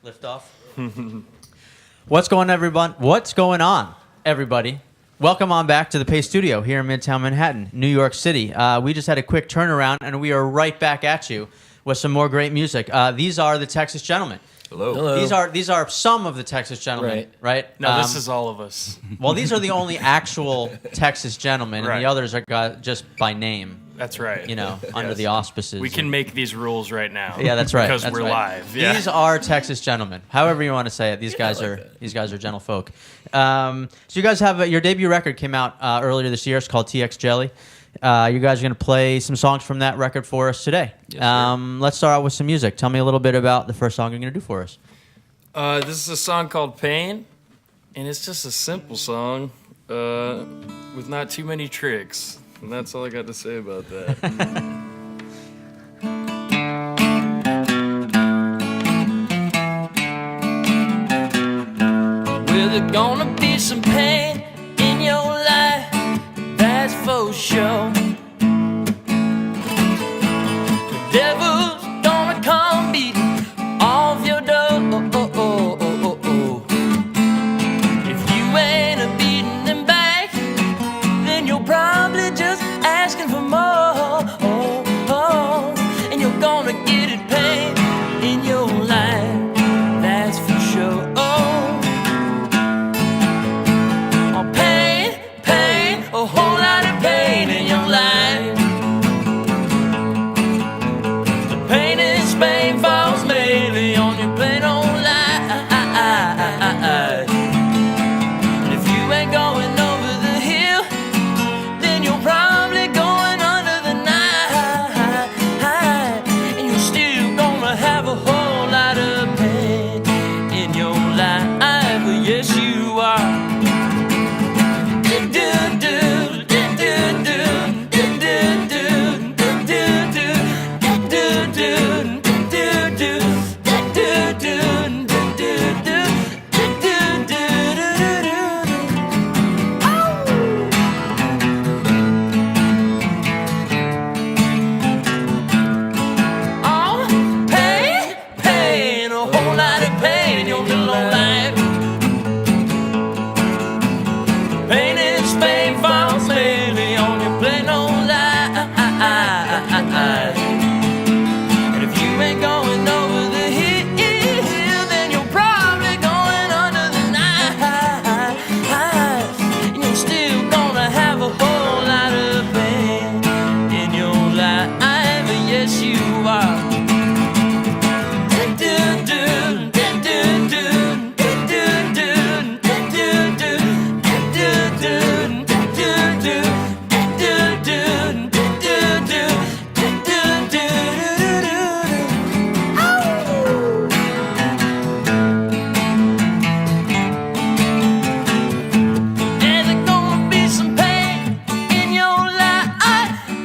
Lift off. What's going on, everybody? Welcome on back to the Pay Studio here in Midtown Manhattan, New York City. We just had a quick turnaround, and we are right back at you with some more great music. These are the Texas Gentlemen. Hello. These are some of the Texas Gentlemen, right? No, this is all of us. Well, these are the only actual Texas Gentlemen, and Right. the others are just by name. That's right. You know, under the auspices. We can make these rules right now. Yeah, that's right. Because that's we're right. live. Yeah. These are Texas Gentlemen. However you want to say it. These guys are gentlefolk. So you guys have your debut record came out earlier this year. It's called TX Jelly. You guys are going to play some songs from that record for us today. Yes, Let's start out with some music. Tell me a little bit about the first song you're going to do for us. This is a song called Pain, and it's just a simple song with not too many tricks. And that's all I got to say about that. Well, there's gonna be some pain in your life, that's for sure. The devil's gonna come beating off your door. If you ain't a beating them back, then you're probably just asking for more. And you're gonna get it pain in your life, that's for sure. Pain, a whole lot of pain in your life. The pain is pain falls mainly on your plain old life. And if you ain't going over the hill, then you're probably going under the night. And you're still gonna have a whole lot of pain in your life. Yes, you are. Pain, a whole lot of pain in your little old life. Pain is pain falls mainly on your plain old life. And if you ain't going over the hill, then you're probably going under the night. And you're still gonna have a whole lot of pain in your life. Yes, you are. There's gonna be some pain in your life,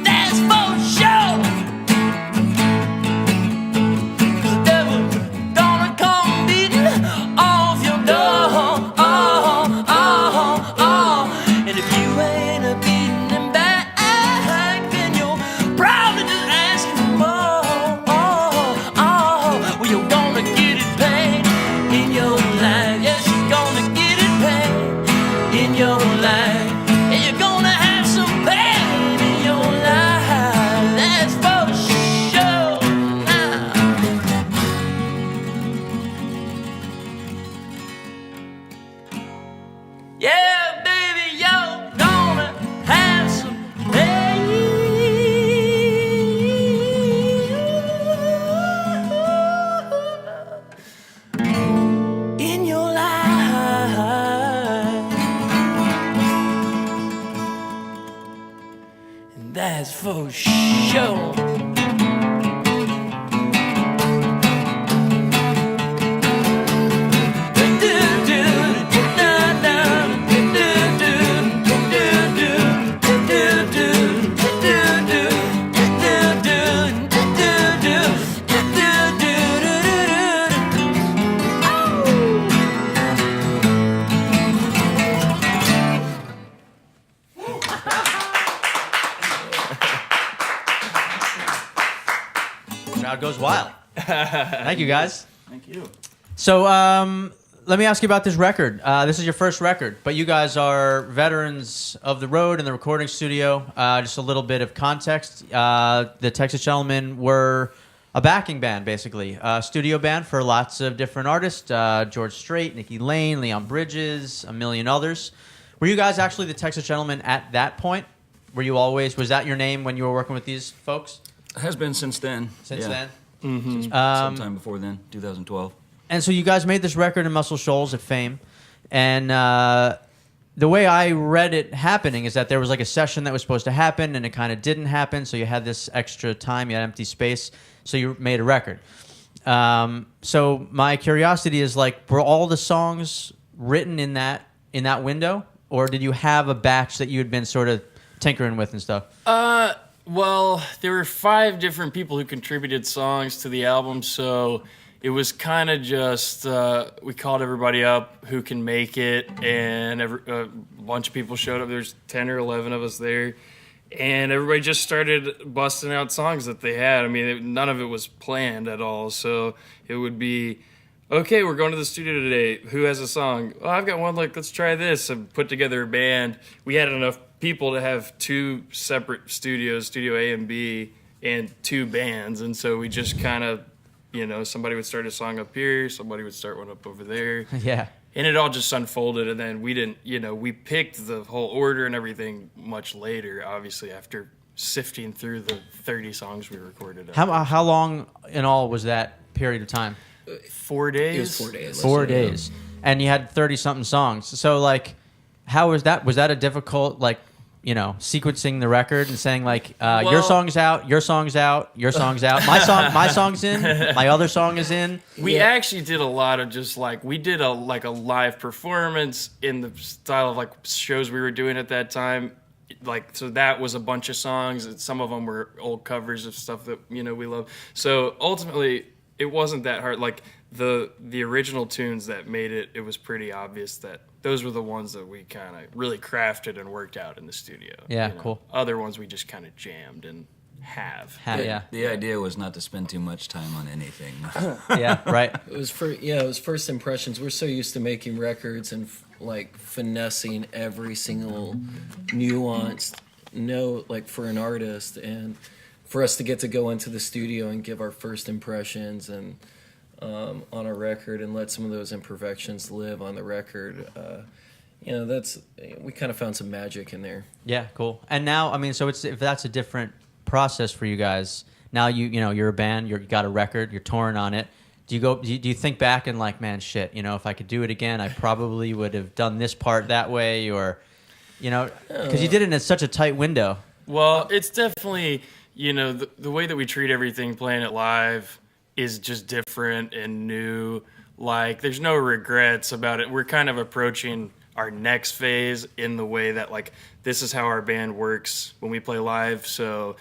that's for sure. The devil's gonna come beating off your door. And if you ain't a beating him back, then you're probably just asking for more. Well, you're gonna get it pain in your life. Yes, you're gonna get it pain in your life. And you're gonna have some pain in your life. That's for sure. Yeah, baby, you're gonna have some pain in your life. And that's for sure. Crowd goes wild. Thank you, guys. Thank you. So let me ask you about this record. This is your first record, but you guys are veterans of the road in the recording studio. Just a little bit of context. The Texas Gentlemen were a backing band, basically. A studio band for lots of different artists. George Strait, Nikki Lane, Leon Bridges, a million others. Were you guys actually the Texas Gentlemen at that point? Were you always, was that your name when you were working with these folks? It has been since then. Since then? Since sometime before then, 2012. And so you guys made this record in Muscle Shoals at Fame. And the way I read it happening is that there was like a session that was supposed to happen and it kind of didn't happen. So you had this extra time, you had empty space. So you made a record. So my curiosity is like, were all the songs written in that window? Or did you have a batch that you had been sort of tinkering with and stuff? Well, there were 5 different people who contributed songs to the album, so it was kind of just we called everybody up who can make it, and a bunch of people showed up. There's 10 or 11 of us there, and everybody just started busting out songs that they had. I mean, none of it was planned at all, so it would be, okay, we're going to the studio today. Who has a song? Oh, I've got one. Like, let's try this. And put together a band. We had enough people to have 2 separate studios, Studio A and B, and 2 bands. And so we just kind of, somebody would start a song up here, somebody would start one up over there. Yeah. And it all just unfolded. And then we didn't, we picked the whole order and everything much later, obviously, after sifting through the 30 songs we recorded. How long in all was that period of time? 4 days? It was 4 days. 4 days. And you had 30-something songs. So, like, how was that? Was that a difficult, like, sequencing the record and saying, like, your song's out, your song's out, your song's out, my song's in, my other song is in? We actually did a lot of just, like, we did a live performance in the style of, like, shows we were doing at that time. Like, so that was a bunch of songs. And some of them were old covers of stuff that, we love. So, ultimately, it wasn't that hard. Like, the original tunes that made it, it was pretty obvious that those were the ones that we kind of really crafted and worked out in the studio. Yeah, cool. Other ones we just kind of jammed and have. Yeah. The idea was not to spend too much time on anything. Yeah, right. It was first impressions. We're so used to making records and like finessing every single nuanced note, like for an artist, and for us to get to go into the studio and give our first impressions and on a record and let some of those imperfections live on the record. We kind of found some magic in there. Yeah, cool. And now, I mean, so if that's a different process for you guys, now you're a band, you got a record, you're touring on it. Do you think back and like, man, shit, if I could do it again, I probably would have done this part that way, or, because you did it in such a tight window. Well, it's definitely, the way that we treat everything playing it live is just different and new. Like, there's no regrets about it. We're kind of approaching our next phase in the way that, like, this is how our band works when we play live. So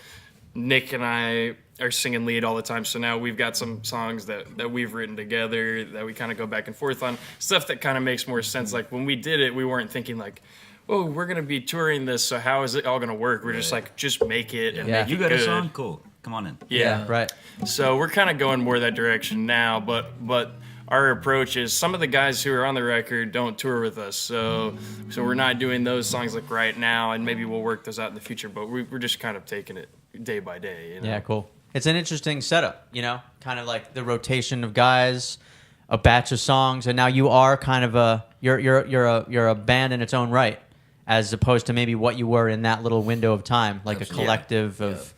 Nick and I are singing lead all the time. So now we've got some songs that we've written together that we kind of go back and forth on. Stuff that kind of makes more sense. Like, when we did it, we weren't thinking like, oh, we're going to be touring this, so how is it all going to work? We're just like, just make it and make it You got good. a song? Cool. Come on in. Yeah. Right. So we're kind of going more that direction now, but our approach is some of the guys who are on the record don't tour with us, so we're not doing those songs like right now, and maybe we'll work those out in the future, but we're just kind of taking it day by day. Yeah, cool. It's an interesting setup, kind of like the rotation of guys, a batch of songs, and now you are kind of you're a band in its own right, as opposed to maybe what you were in that little window of time, like a collective of,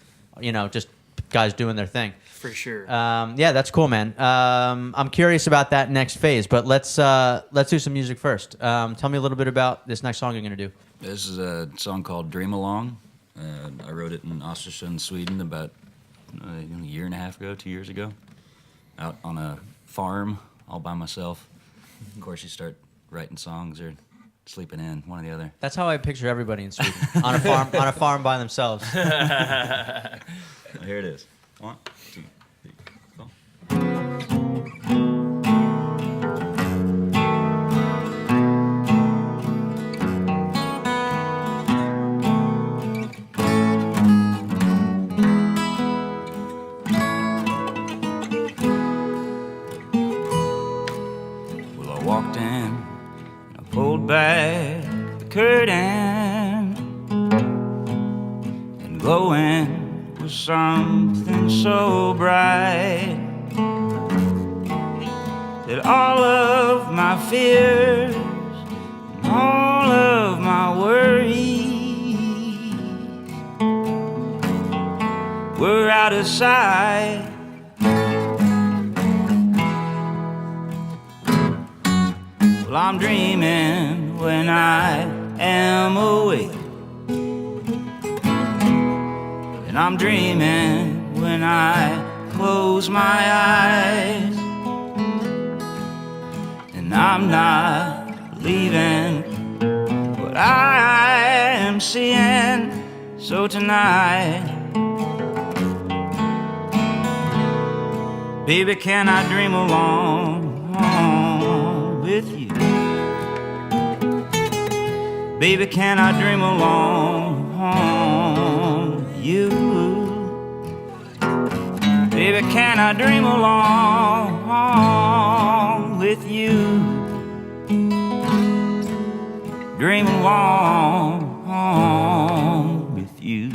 just guys doing their thing. For sure. Yeah, that's cool, man. I'm curious about that next phase, but let's do some music first. Tell me a little bit about this next song you're gonna do. This is a song called Dream Along. I wrote it in Östersund, Sweden, about a year and a half ago, 2 years ago, out on a farm all by myself. Of course, you start writing songs or sleeping in, one or the other. That's how I picture everybody in Sweden, on a farm by themselves. Here it is. 1, 2, 3, 4. back the curtain and glowing with something so bright that all of my fears and all of my worries were out of sight. Well, I'm dreaming when I am awake, and I'm dreaming when I close my eyes, and I'm not leaving what I am seeing. So tonight, baby, can I dream along with you? Baby, can I dream along with you? Baby, can I dream along with you? Dream along with you.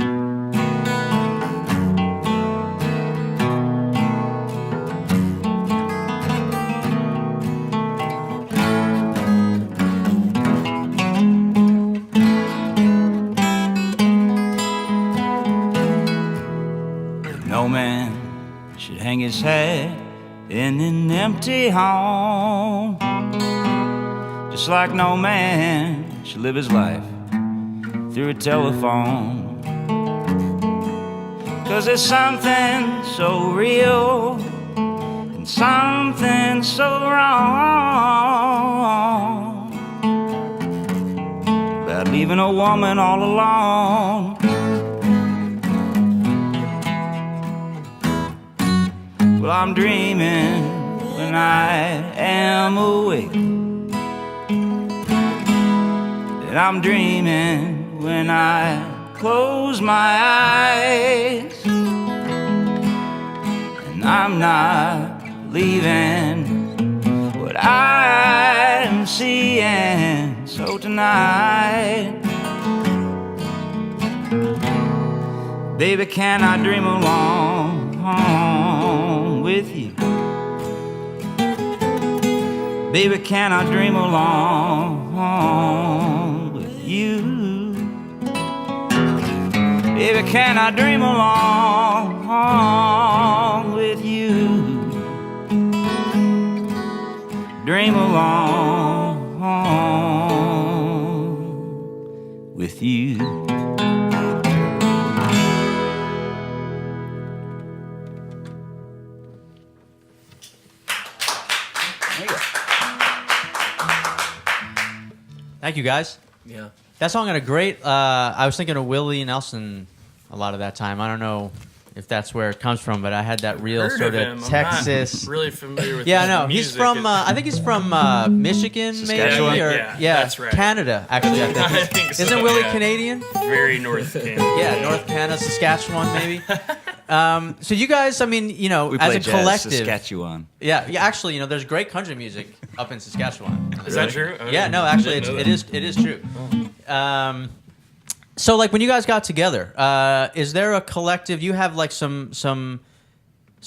No man should hang his head in an empty home, just like no man should live his life through a telephone. 'Cause there's something so real and something so wrong about leaving a woman all alone. Well, I'm dreaming when I am awake, and I'm dreaming when I close my eyes, and I'm not leaving what I'm seeing. So tonight, baby, can I dream along with you? Baby, can I dream along with you? Baby, can I dream along with you? Dream along with you. Thank you, guys. Yeah. That song had a great. I was thinking of Willie Nelson a lot of that time. I don't know if that's where it comes from, but I had that real Heard sort of of him. I'm Texas. not really familiar with Yeah, his no, he's music. from. I think he's from Michigan, Saskatchewan? maybe, or Yeah, that's right. Canada. Actually, I think. I think so, Isn't Willie yeah. Canadian? Very North Canada. Yeah, North Canada, Saskatchewan, maybe. So you guys, I mean, We as play a jazz, collective, Saskatchewan. yeah. Actually, there's great country music up in Saskatchewan. Is that true? Yeah, no, actually, didn't know it that. is true. So, like, when you guys got together, is there a collective? You have like some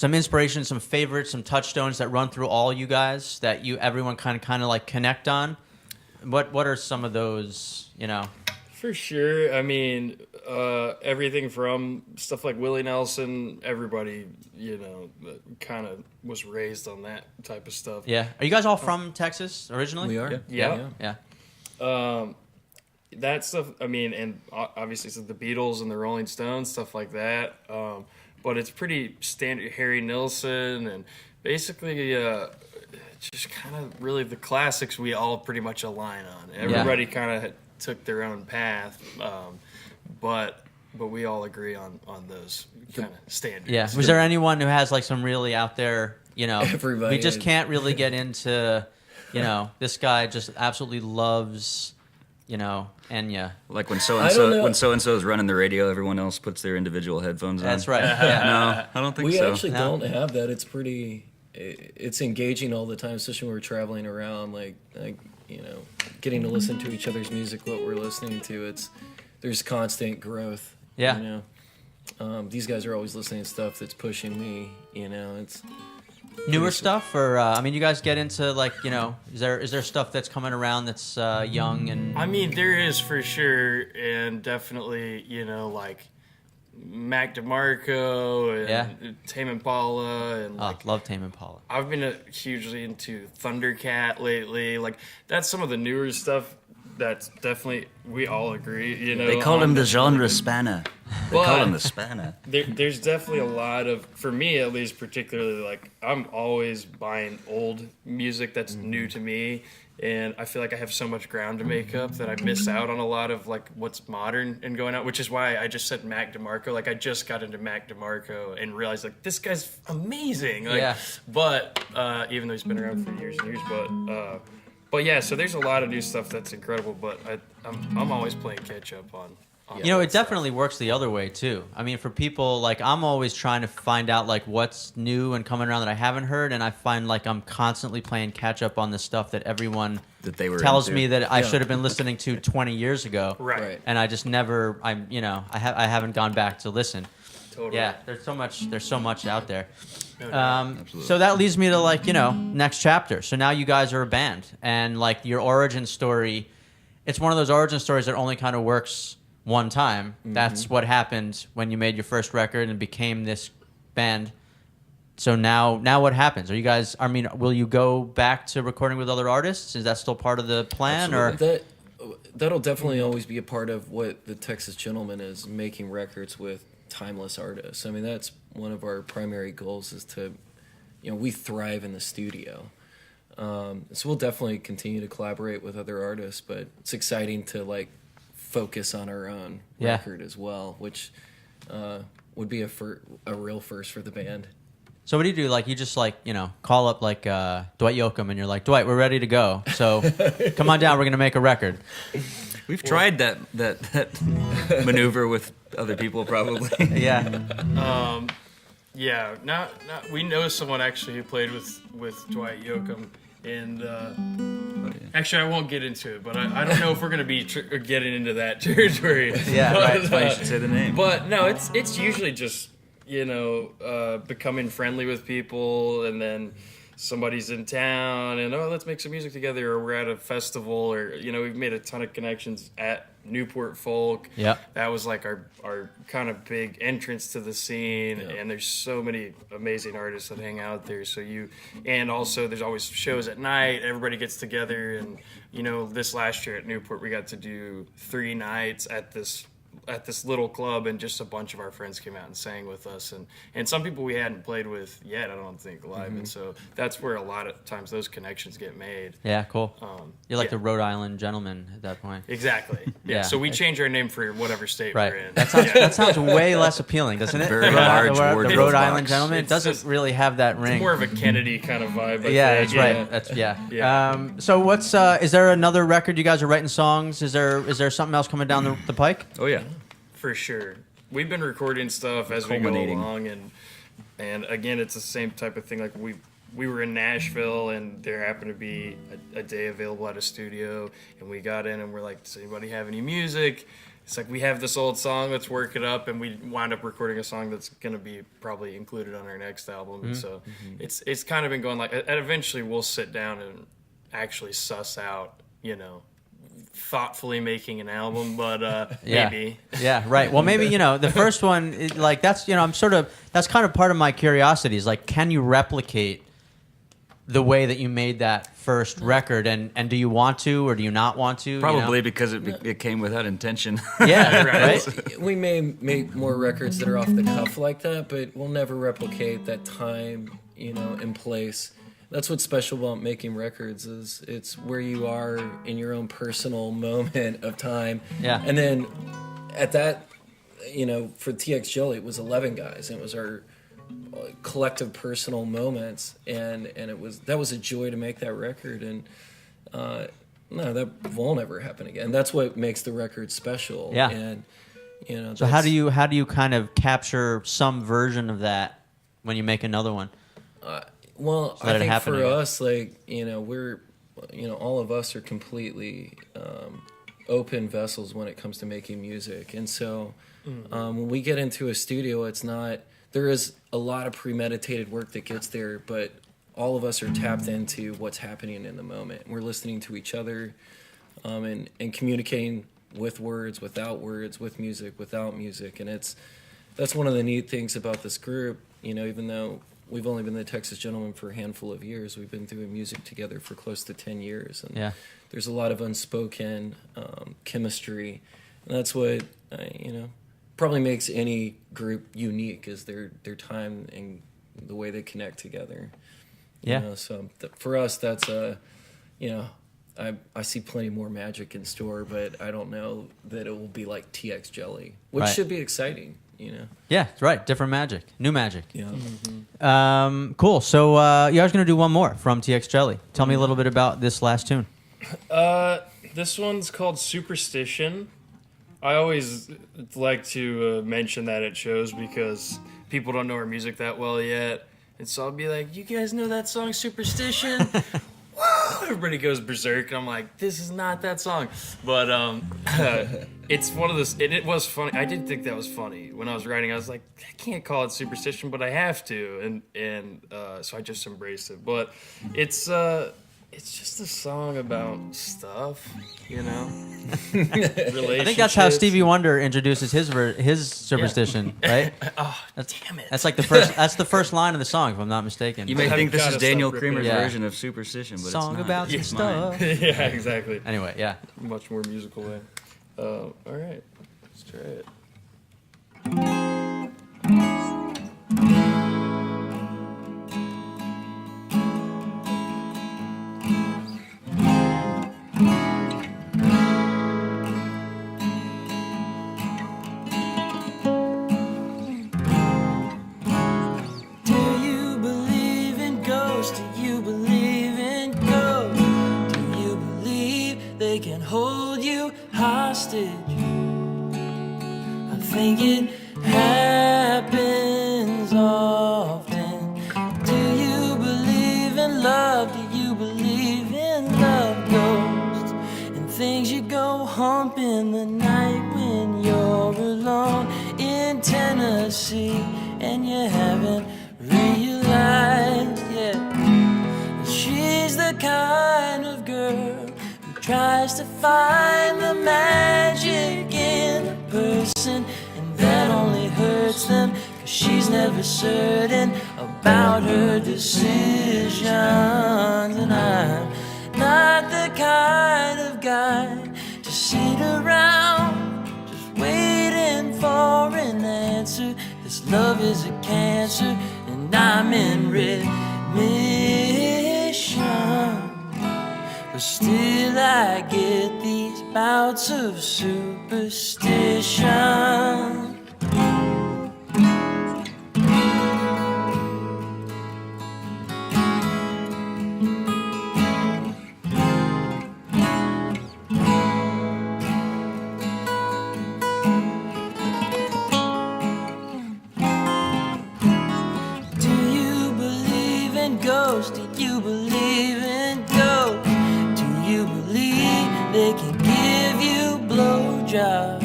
inspiration, some favorites, some touchstones that run through all you guys that everyone kind of like connect on. What are some of those? For sure. I mean, everything from stuff like Willie Nelson, everybody, kind of was raised on that type of stuff. Yeah. Are you guys all from Texas originally? We are. Yeah. Yeah. That stuff, I mean, and obviously so the Beatles and the Rolling Stones, stuff like that. But it's pretty standard. Harry Nilsson and basically just kind of really the classics we all pretty much align on. Everybody kind of took their own path, but we all agree on those kind of standards. Yeah. Was there anyone who has like some really out there, Everybody we just is. can't really get into, this guy just absolutely loves, Enya. Like when so I and don't so know. when so and so is running the radio, everyone else puts their individual headphones on. That's right. Yeah. No, I don't think We so. actually No. don't have that. It's pretty. It's engaging all the time, especially when we're traveling around. Like getting to listen to each other's music, what we're listening to, there's constant growth. Yeah. These guys are always listening to stuff that's pushing me. It's Newer stuff, or I mean, you guys get into like, is there stuff that's coming around that's young and? I mean, there is for sure, and definitely, like Mac DeMarco and Tame Impala, and love Tame Impala. I've been hugely into Thundercat lately. Like, that's some of the newer stuff. That's definitely, we all agree, They call him the genre spanner. They call him the spanner. There's definitely a lot of, for me at least, particularly, like, I'm always buying old music that's new to me, and I feel like I have so much ground to make up that I miss out on a lot of, like, what's modern and going out, which is why I just said Mac DeMarco. Like, I just got into Mac DeMarco and realized, like, this guy's amazing. Like, yeah. But, even though he's been around for years and years, but yeah, so there's a lot of new stuff that's incredible, but I'm always playing catch up on it definitely works the other way too. I mean, for people, like, I'm always trying to find out like what's new and coming around that I haven't heard, and I find like I'm constantly playing catch up on the stuff that everyone that they were tells into. me that I should have been listening to 20 years ago. Right. And I just never, I haven't gone back to listen. Totally. Yeah, there's so much out there. Absolutely. So that leads me to like, next chapter. So now you guys are a band, and like your origin story, it's one of those origin stories that only kind of works one time. Mm-hmm. That's what happened when you made your first record and became this band. So now what happens? Are you guys, I mean, will you go back to recording with other artists? Is that still part of the plan? Absolutely. Or that'll definitely always be a part of what the Texas Gentleman is, making records with timeless artists. I mean, that's one of our primary goals, is to, we thrive in the studio. So we'll definitely continue to collaborate with other artists, but it's exciting to like focus on our own record as well, which would be a real first for the band. So what do you do? Like, you just like, call up like Dwight Yoakam and you're like, Dwight, we're ready to go. So come on down. We're going to make a record. We've tried that maneuver with other people, probably. Yeah. Yeah. Not. We know someone actually who played with Dwight Yoakam, and actually I won't get into it, but I don't know if we're gonna be getting into that territory. Yeah. But, Right. That's why you should say the name. But no, it's usually just becoming friendly with people, and then somebody's in town and let's make some music together, or we're at a festival, or we've made a ton of connections at Newport Folk. Yeah, that was like our kind of big entrance to the scene. And there's so many amazing artists that hang out there, and also there's always shows at night, everybody gets together, and this last year at Newport we got to do 3 nights at this little club, and just a bunch of our friends came out and sang with us, and some people we hadn't played with yet, I don't think, live. Mm-hmm. And so that's where a lot of times those connections get made. Yeah, cool. You're like the Rhode Island Gentleman at that point. Exactly. Yeah. So we change our name for whatever state we're in. That sounds way less appealing, doesn't it? Very large wardrobe the Rhode box. Island Gentleman. It doesn't really have that ring. It's more of a Kennedy kind of vibe. Yeah, that's right. That's So what's is there another record you guys are writing songs? Is there something else coming down the pike? Oh yeah. For sure. We've been recording stuff as we go along, and again, it's the same type of thing. Like we were in Nashville, and there happened to be a day available at a studio, and we got in and we're like, does anybody have any music? It's like, we have this old song, let's work it up, and we wound up recording a song that's going to be probably included on our next album. Mm-hmm. And so it's kind of been going like, and eventually we'll sit down and actually suss out, thoughtfully making an album, but maybe. Yeah, right. Well, maybe, the first one, like, that's, that's kind of part of my curiosity, is like, can you replicate the way that you made that first record, and do you want to, or do you not want to? Probably because it came without intention. Yeah, right. We may make more records that are off the cuff like that, but we'll never replicate that time, in place. That's what's special about making records, is it's where you are in your own personal moment of time. Yeah. And then at that, for TX Jelly, it was 11 guys, and it was our collective personal moments, and that was a joy to make that record, and no, that won't ever happen again. That's what makes the record special. Yeah. And so how do you kind of capture some version of that when you make another one? Well, So I think for us, like, we're, all of us are completely open vessels when it comes to making music. And so when we get into a studio, there is a lot of premeditated work that gets there, but all of us are tapped into what's happening in the moment. We're listening to each other and communicating with words, without words, with music, without music. And that's one of the neat things about this group. Even though we've only been the Texas Gentlemen for a handful of years, we've been doing music together for close to 10 years. And there's a lot of unspoken chemistry. And that's what, probably makes any group unique, is their time and the way they connect together. So for us, that's I see plenty more magic in store, but I don't know that it will be like TX Jelly, which should be exciting. Yeah, right. Different magic, new magic. Yeah. Cool. So you guys gonna do one more from TX Jelly. Tell me a little bit about this last tune. This one's called Superstition. I always like to mention that at shows because people don't know our music that well yet. And so I'll be like, you guys know that song Superstition? Woo! Everybody goes berserk. And I'm like, this is not that song. But it's one of those, and it was funny. I did think that was funny. When I was writing, I was like, I can't call it Superstition, but I have to. And so I just embraced it. But it's just a song about stuff, relationships. I think that's how Stevie Wonder introduces his Superstition, right? Damn it. That's like the first line of the song, if I'm not mistaken. You may I've think this gotta is Daniel stop ripping Creamer's it. version of Superstition, but Song it's not. about some It's mine. stuff. Yeah, exactly. Anyway, yeah. Much more musical way. All right, let's try it. They can hold you hostage. I think it happens often. Do you believe in love? Do you believe in love ghosts and things you go hump in the night when you're alone in Tennessee and you haven't realized yet that she's the kind of girl tries to find the magic in a person, and that only hurts them, 'cause she's never certain about her decisions. And I'm not the kind of guy to sit around just waiting for an answer. This love is a cancer, and I'm in remission. But still I get these bouts of superstition. Do you believe in ghosts? Do you believe in ghosts? You believe they can give you blowjobs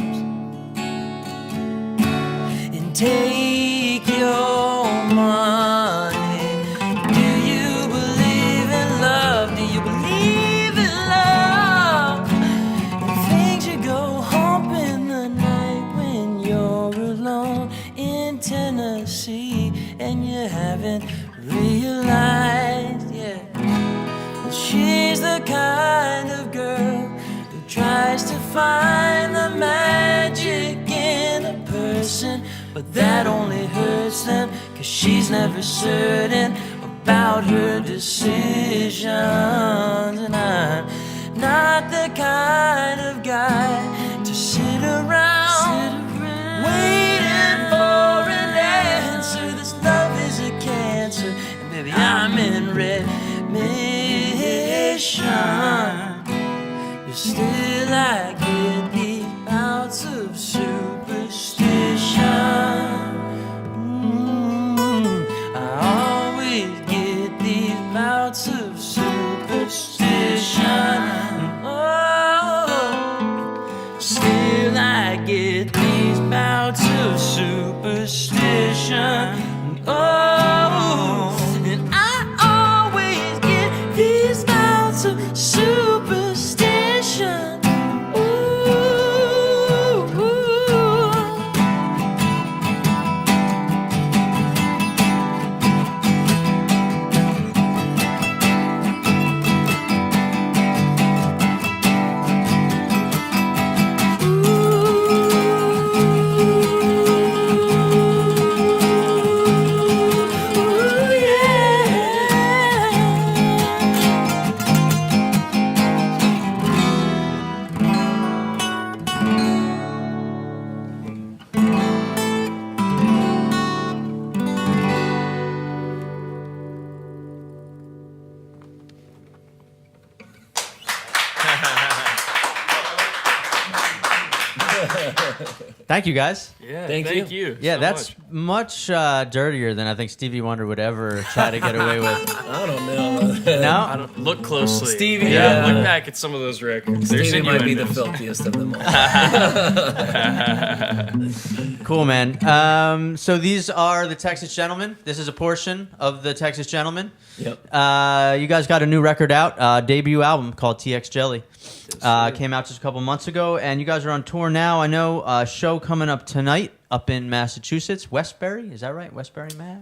and take your money? Do you believe in love? Do you believe in love? The things you go hump in the night when you're alone in Tennessee and you haven't realized yet. She's the kind of girl who tries to find the magic in a person, but that only hurts them, 'cause she's never certain about her decisions. And I'm not the kind of guy to sit around waiting for an answer. This love is a cancer, and baby, I'm in remission. But still I get these bouts of superstition. I always get these bouts of superstition. Thank you, guys. Yeah, Thank thank you. you. Yeah, so that's much. much dirtier than I think Stevie Wonder would ever try to get away with. I don't know. No? I don't look closely. Stevie, yeah, yeah. look back at some of those records. There's Stevie might be the innuendos. filthiest of them all. Cool, man. So these are the Texas Gentlemen. This is a portion of the Texas Gentlemen. Yep. You guys got a new record out, debut album called TX Jelly. Came out just a couple months ago, and you guys are on tour now. I know a show coming up tonight up in Massachusetts, Westbury. Is that right? Westbury, Mass?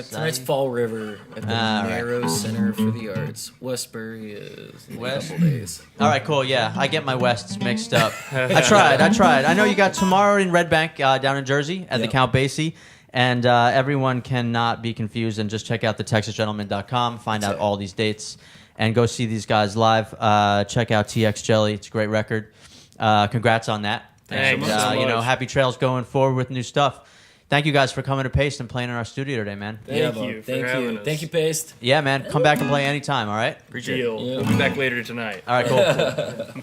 Tonight's Fall River at the All right. Narrow Center for the Arts. Westbury is in a West- couple days. All right, cool. Yeah, I get my Wests mixed up. I tried. I know you got tomorrow in Red Bank down in Jersey at the Yep. Count Basie. And everyone cannot be confused, and just check out thetexasgentleman.com, find out all these dates, and go see these guys live. Check out TX Jelly. It's a great record. Congrats on that. Thanks And, so you know, much. happy trails going forward with new stuff. Thank you guys for coming to Paste and playing in our studio today, man. Thank Bub. you for Thank having you. us. Thank you, Paste. Yeah, man. Come back and play anytime, all right? Appreciate it. Yeah. We'll be back later tonight. All right, cool.